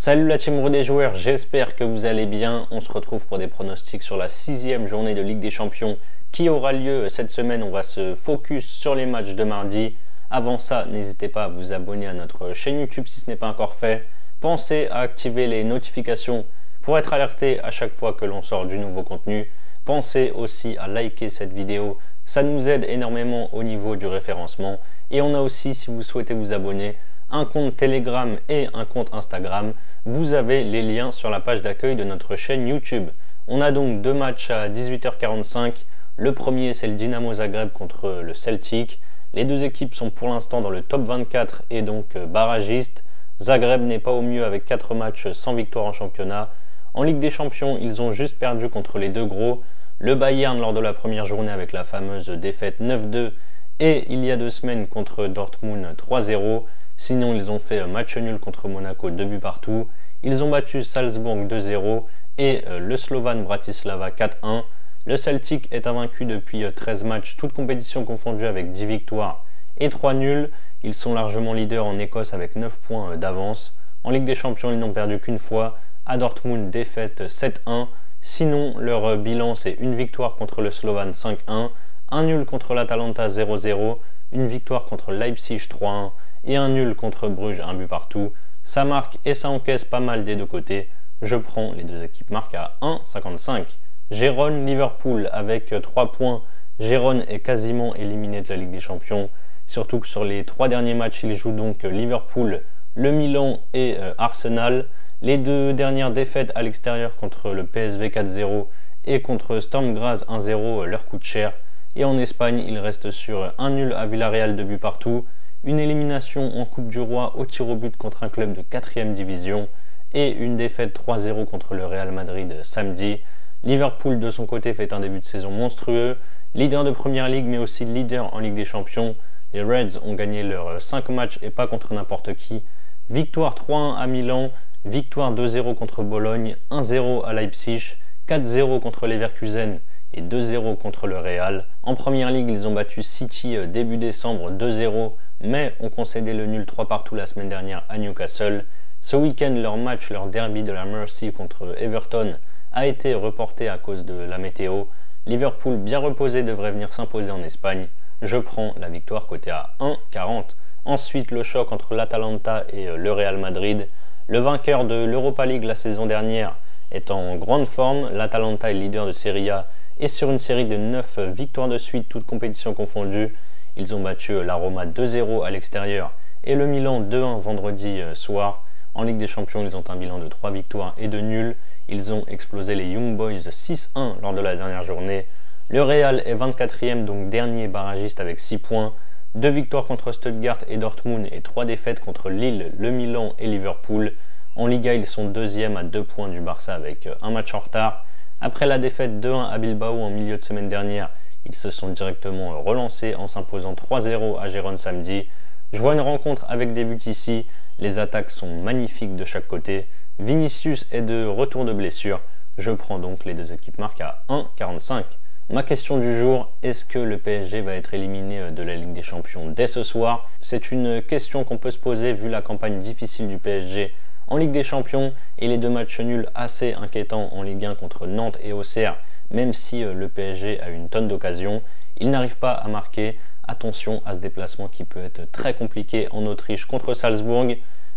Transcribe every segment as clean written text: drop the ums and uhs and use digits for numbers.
Salut la team des joueurs, j'espère que vous allez bien. On se retrouve pour des pronostics sur la 6e journée de Ligue des Champions qui aura lieu cette semaine. On va se focus sur les matchs de mardi. Avant ça, n'hésitez pas à vous abonner à notre chaîne YouTube si ce n'est pas encore fait. Pensez à activer les notifications pour être alerté à chaque fois que l'on sort du nouveau contenu. Pensez aussi à liker cette vidéo, ça nous aide énormément au niveau du référencement. Et on a aussi, si vous souhaitez vous abonner, un compte Telegram et un compte Instagram. Vous avez les liens sur la page d'accueil de notre chaîne YouTube. On a donc deux matchs à 18h45. Le premier, c'est le Dynamo Zagreb contre le Celtic. Les deux équipes sont pour l'instant dans le top 24 et donc barragistes. Zagreb n'est pas au mieux avec 4 matchs sans victoire en championnat. En Ligue des Champions, ils ont juste perdu contre les deux gros. Le Bayern lors de la première journée avec la fameuse défaite 9-2 et il y a 2 semaines contre Dortmund 3-0. Sinon, ils ont fait match nul contre Monaco, 2 buts partout. Ils ont battu Salzbourg 2-0 et le Slovan Bratislava 4-1. Le Celtic est invaincu depuis 13 matchs, toutes compétitions confondues avec 10 victoires et 3 nuls. Ils sont largement leaders en Écosse avec 9 points d'avance. En Ligue des Champions, ils n'ont perdu qu'une fois. À Dortmund, défaite 7-1. Sinon, leur bilan, c'est une victoire contre le Slovan 5-1, un nul contre l'Atalanta 0-0, une victoire contre Leipzig 3-1 et un nul contre Bruges, un but partout. Ça marque et ça encaisse pas mal des deux côtés. Je prends les deux équipes marquent à 1,55. Gérone-Liverpool avec 3 points. Gérone est quasiment éliminé de la Ligue des Champions. Surtout que sur les 3 derniers matchs, il joue donc Liverpool, le Milan et Arsenal. Les 2 dernières défaites à l'extérieur contre le PSV 4-0 et contre Sturm Graz 1-0 leur coûtent cher. Et en Espagne, il reste sur un nul à Villarreal 2 buts partout, une élimination en Coupe du Roi au tir au but contre un club de 4e division et une défaite 3-0 contre le Real Madrid samedi. Liverpool de son côté fait un début de saison monstrueux, leader de Première Ligue mais aussi leader en Ligue des Champions. Les Reds ont gagné leurs 5 matchs et pas contre n'importe qui. Victoire 3-1 à Milan, victoire 2-0 contre Bologne, 1-0 à Leipzig, 4-0 contre Leverkusen et 2-0 contre le Real. En Première Ligue, ils ont battu City début décembre 2-0, mais ont concédé le nul 3 partout la semaine dernière à Newcastle. Ce week-end, leur derby de la Mercy contre Everton a été reporté à cause de la météo. Liverpool, bien reposé, devrait venir s'imposer en Espagne. Je prends la victoire cotée à 1,40. Ensuite, le choc entre l'Atalanta et le Real Madrid. Le vainqueur de l'Europa League la saison dernière est en grande forme. L'Atalanta est leader de Serie A et sur une série de 9 victoires de suite, toutes compétitions confondues. Ils ont battu la Roma 2-0 à l'extérieur et le Milan 2-1 vendredi soir. En Ligue des Champions, ils ont un bilan de 3 victoires et 2 nuls. Ils ont explosé les Young Boys 6-1 lors de la dernière journée. Le Real est 24e, donc dernier barragiste avec 6 points. 2 victoires contre Stuttgart et Dortmund et 3 défaites contre Lille, le Milan et Liverpool. En Liga, ils sont 2e à 2 points du Barça avec un match en retard. Après la défaite 2-1 à Bilbao en milieu de semaine dernière, ils se sont directement relancés en s'imposant 3-0 à Gérone samedi. Je vois une rencontre avec des buts ici. Les attaques sont magnifiques de chaque côté. Vinicius est de retour de blessure. Je prends donc les deux équipes marquent à 1,45. Ma question du jour, est-ce que le PSG va être éliminé de la Ligue des Champions dès ce soir? C'est une question qu'on peut se poser vu la campagne difficile du PSG en Ligue des Champions et les 2 matchs nuls assez inquiétants en Ligue 1 contre Nantes et Auxerre. Même si le PSG a une tonne d'occasions, il n'arrive pas à marquer. Attention à ce déplacement qui peut être très compliqué en Autriche contre Salzbourg.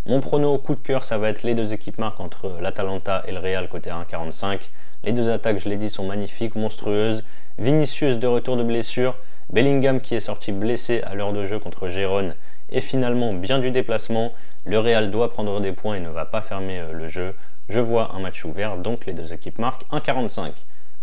Mon prono coup de cœur, ça va être les deux équipes marquent entre l'Atalanta et le Real côté 1,45. Les 2 attaques, je l'ai dit, sont magnifiques, monstrueuses. Vinicius de retour de blessure, Bellingham qui est sorti blessé à l'heure de jeu contre Gérone et finalement bien du déplacement. Le Real doit prendre des points et ne va pas fermer le jeu. Je vois un match ouvert, donc les deux équipes marquent 1,45.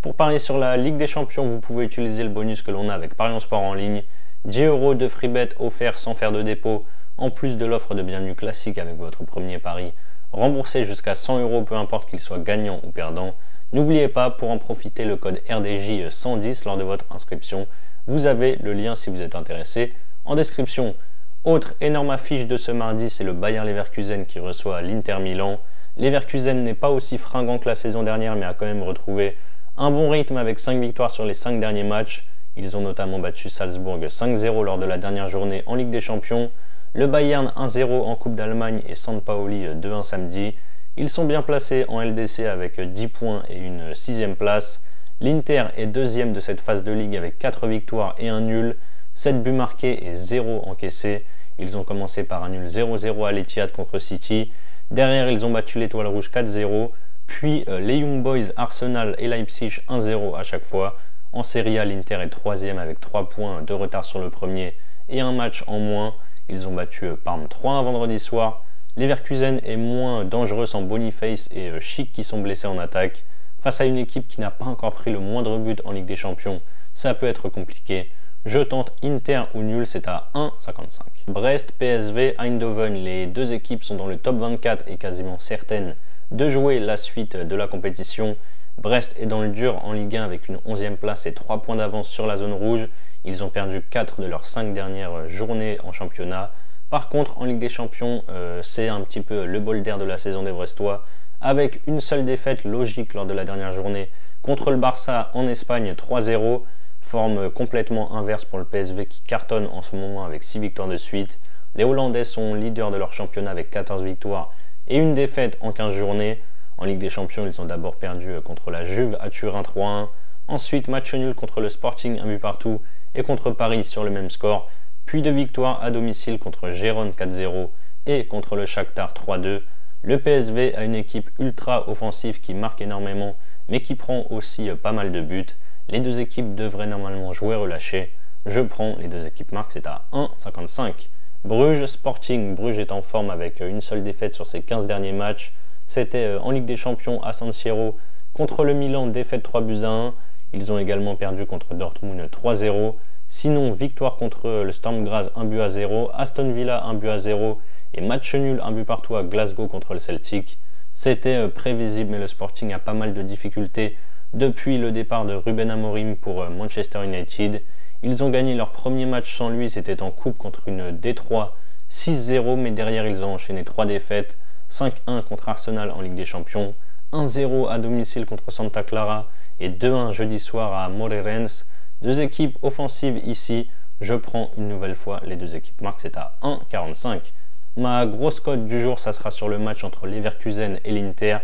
Pour parier sur la Ligue des Champions, vous pouvez utiliser le bonus que l'on a avec Parions Sport en ligne. 10 € de free bet offert sans faire de dépôt, en plus de l'offre de bienvenue classique avec votre premier pari. Remboursé jusqu'à 100 € peu importe qu'il soit gagnant ou perdant. N'oubliez pas, pour en profiter, le code RDJ 110 lors de votre inscription. Vous avez le lien si vous êtes intéressé en description. Autre énorme affiche de ce mardi, c'est le Bayer Leverkusen qui reçoit l'Inter Milan. Leverkusen n'est pas aussi fringant que la saison dernière mais a quand même retrouvé un bon rythme avec 5 victoires sur les 5 derniers matchs. Ils ont notamment battu Salzbourg 5-0 lors de la dernière journée en Ligue des Champions. Le Bayern 1-0 en Coupe d'Allemagne et San Paoli 2-1 samedi. Ils sont bien placés en LDC avec 10 points et une 6e place. L'Inter est deuxième de cette phase de ligue avec 4 victoires et un nul, 7 buts marqués et 0 encaissés. Ils ont commencé par un nul 0-0 à l'Etihad contre City. Derrière, ils ont battu l'Étoile Rouge 4-0. Puis les Young Boys, Arsenal et Leipzig 1-0 à chaque fois. En Serie A, l'Inter est troisième avec 3 points de retard sur le premier et un match en moins. Ils ont battu Parme 3-1 vendredi soir. Leverkusen est moins dangereux sans Boniface et Schick qui sont blessés en attaque. Face à une équipe qui n'a pas encore pris le moindre but en Ligue des Champions, ça peut être compliqué. Je tente Inter ou nul, c'est à 1,55. Brest, PSV, Eindhoven, les deux équipes sont dans le top 24 et quasiment certaines de jouer la suite de la compétition. Brest est dans le dur en Ligue 1 avec une 11e place et 3 points d'avance sur la zone rouge. Ils ont perdu 4 de leurs 5 dernières journées en championnat. Par contre, en Ligue des Champions, c'est un petit peu le bol d'air de la saison des Brestois, avec une seule défaite logique lors de la dernière journée contre le Barça en Espagne 3-0. Forme complètement inverse pour le PSV qui cartonne en ce moment avec 6 victoires de suite. Les Hollandais sont leaders de leur championnat avec 14 victoires et une défaite en 15 journées. En Ligue des Champions, ils ont d'abord perdu contre la Juve à Turin 3-1. Ensuite, match nul contre le Sporting, un but partout, et contre Paris sur le même score. Puis 2 victoires à domicile contre Gérone 4-0 et contre le Shakhtar 3-2. Le PSV a une équipe ultra offensive qui marque énormément, mais qui prend aussi pas mal de buts. Les deux équipes devraient normalement jouer relâché. Je prends les deux équipes marques, c'est à 1,55. Bruges, Sporting. Bruges est en forme avec une seule défaite sur ses 15 derniers matchs. C'était en Ligue des Champions à San Siro contre le Milan, défaite 3-1. Ils ont également perdu contre Dortmund 3-0. Sinon, victoire contre le Sturm Graz 1-0, Aston Villa 1-0 et match nul 1 but partout à Glasgow contre le Celtic. C'était prévisible, mais le Sporting a pas mal de difficultés depuis le départ de Ruben Amorim pour Manchester United. Ils ont gagné leur premier match sans lui, c'était en coupe contre une D3 6-0, mais derrière ils ont enchaîné 3 défaites, 5-1 contre Arsenal en Ligue des Champions, 1-0 à domicile contre Santa Clara et 2-1 jeudi soir à Moreirense. Deux équipes offensives ici, je prends une nouvelle fois les deux équipes marques, c'est à 1,45. Ma grosse cote du jour, ça sera sur le match entre Leverkusen et l'Inter.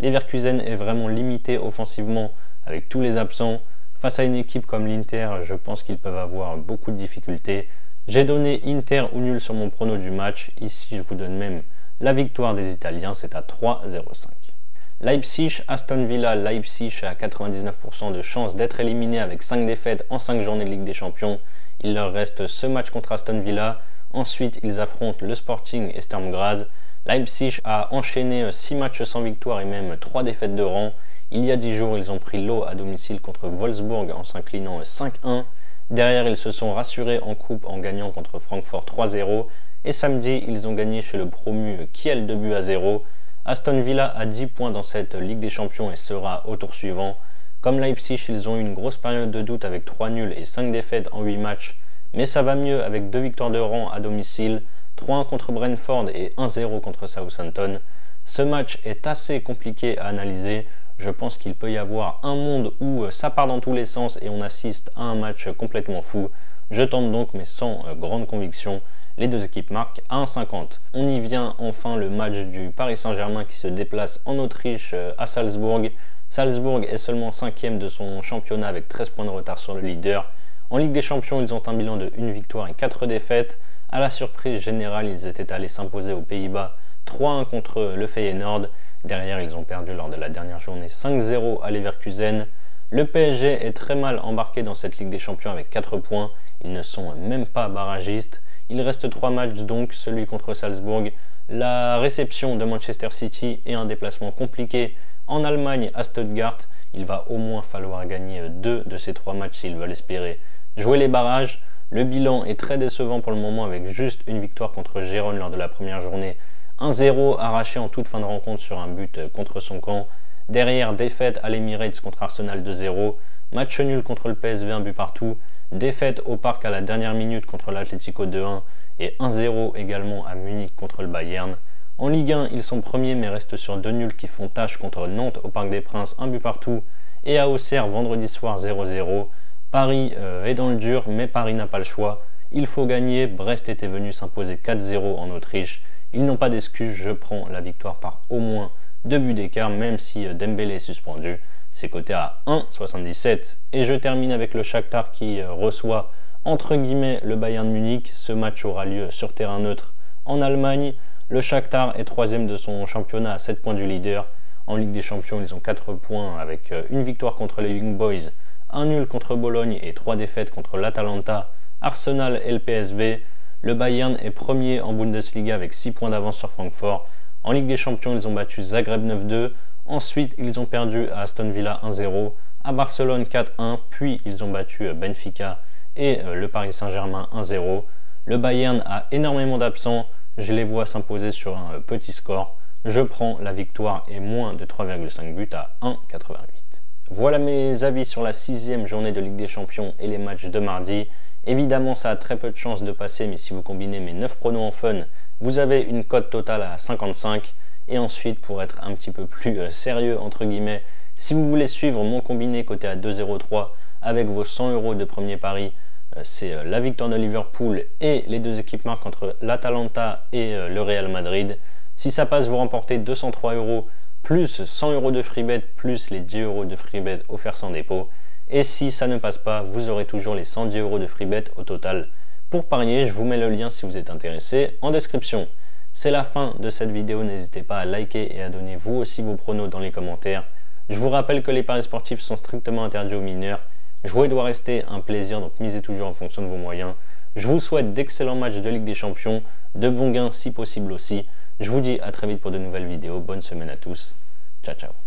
Leverkusen est vraiment limité offensivement avec tous les absents. Face à une équipe comme l'Inter, je pense qu'ils peuvent avoir beaucoup de difficultés. J'ai donné Inter ou nul sur mon prono du match. Ici, je vous donne même la victoire des Italiens, c'est à 3,05. Leipzig, Aston Villa. Leipzig a 99% de chances d'être éliminé avec 5 défaites en 5 journées de Ligue des Champions. Il leur reste ce match contre Aston Villa. Ensuite, ils affrontent le Sporting et Sturm Graz. Leipzig a enchaîné 6 matchs sans victoire et même 3 défaites de rang. Il y a 10 jours, ils ont pris l'eau à domicile contre Wolfsburg en s'inclinant 5-1. Derrière, ils se sont rassurés en coupe en gagnant contre Francfort 3-0. Et samedi, ils ont gagné chez le promu Kiel 2-0. Aston Villa a 10 points dans cette Ligue des Champions et sera au tour suivant. Comme Leipzig, ils ont eu une grosse période de doute avec 3 nuls et 5 défaites en 8 matchs. Mais ça va mieux avec 2 victoires de rang à domicile, 3-1 contre Brentford et 1-0 contre Southampton. Ce match est assez compliqué à analyser. Je pense qu'il peut y avoir un monde où ça part dans tous les sens et on assiste à un match complètement fou. Je tente donc, mais sans grande conviction, les deux équipes marquent à 1,50. On y vient enfin le match du Paris Saint-Germain qui se déplace en Autriche à Salzbourg. Salzbourg est seulement 5e de son championnat avec 13 points de retard sur le leader. En Ligue des Champions, ils ont un bilan de 1 victoire et 4 défaites. À la surprise générale, ils étaient allés s'imposer aux Pays-Bas 3-1 contre le Feyenoord. Derrière, ils ont perdu lors de la dernière journée 5-0 à Leverkusen. Le PSG est très mal embarqué dans cette Ligue des Champions avec 4 points. Ils ne sont même pas barragistes. Il reste 3 matchs donc, celui contre Salzbourg, la réception de Manchester City et un déplacement compliqué en Allemagne à Stuttgart. Il va au moins falloir gagner 2 de ces 3 matchs s'ils veulent espérer jouer les barrages. Le bilan est très décevant pour le moment avec juste une victoire contre Gérone lors de la première journée. 1-0 arraché en toute fin de rencontre sur un but contre son camp. Derrière, défaite à l'Emirates contre Arsenal 2-0. Match nul contre le PSV, un but partout. Défaite au Parc à la dernière minute contre l'Atlético 2-1 et 1-0 également à Munich contre le Bayern. En Ligue 1, ils sont premiers mais restent sur 2 nuls qui font tâche contre Nantes au Parc des Princes, un but partout. Et à Auxerre, vendredi soir 0-0. Paris est dans le dur, mais Paris n'a pas le choix. Il faut gagner. Brest était venu s'imposer 4-0 en Autriche. Ils n'ont pas d'excuses, je prends la victoire par au moins 2 buts d'écart, même si Dembélé est suspendu. C'est coté à 1,77. Et je termine avec le Shakhtar qui reçoit entre guillemets le Bayern Munich. Ce match aura lieu sur terrain neutre en Allemagne. Le Shakhtar est 3e de son championnat à 7 points du leader. En Ligue des Champions, ils ont 4 points avec une victoire contre les Young Boys, un nul contre Bologne et 3 défaites contre l'Atalanta, Arsenal et le PSV. Le Bayern est premier en Bundesliga avec 6 points d'avance sur Francfort. En Ligue des Champions, ils ont battu Zagreb 9-2. Ensuite, ils ont perdu à Aston Villa 1-0, à Barcelone 4-1, puis ils ont battu Benfica et le Paris Saint-Germain 1-0. Le Bayern a énormément d'absents, je les vois s'imposer sur un petit score. Je prends la victoire et moins de 3,5 buts à 1,88. Voilà mes avis sur la 6e journée de Ligue des Champions et les matchs de mardi. Évidemment, ça a très peu de chances de passer, mais si vous combinez mes 9 pronos en fun, vous avez une cote totale à 55. Et ensuite, pour être un petit peu plus sérieux, entre guillemets, si vous voulez suivre mon combiné coté à 2,03 avec vos 100 € de premier pari, c'est la victoire de Liverpool et les deux équipes marquent entre l'Atalanta et le Real Madrid. Si ça passe, vous remportez 203 € plus 100 € de free bet plus les 10 € de free bet offerts sans dépôt. Et si ça ne passe pas, vous aurez toujours les 110 € de free bet au total. Pour parier, je vous mets le lien si vous êtes intéressé en description. C'est la fin de cette vidéo, n'hésitez pas à liker et à donner vous aussi vos pronos dans les commentaires. Je vous rappelle que les paris sportifs sont strictement interdits aux mineurs. Jouer doit rester un plaisir, donc misez toujours en fonction de vos moyens. Je vous souhaite d'excellents matchs de Ligue des Champions, de bons gains si possible aussi. Je vous dis à très vite pour de nouvelles vidéos, bonne semaine à tous, ciao ciao.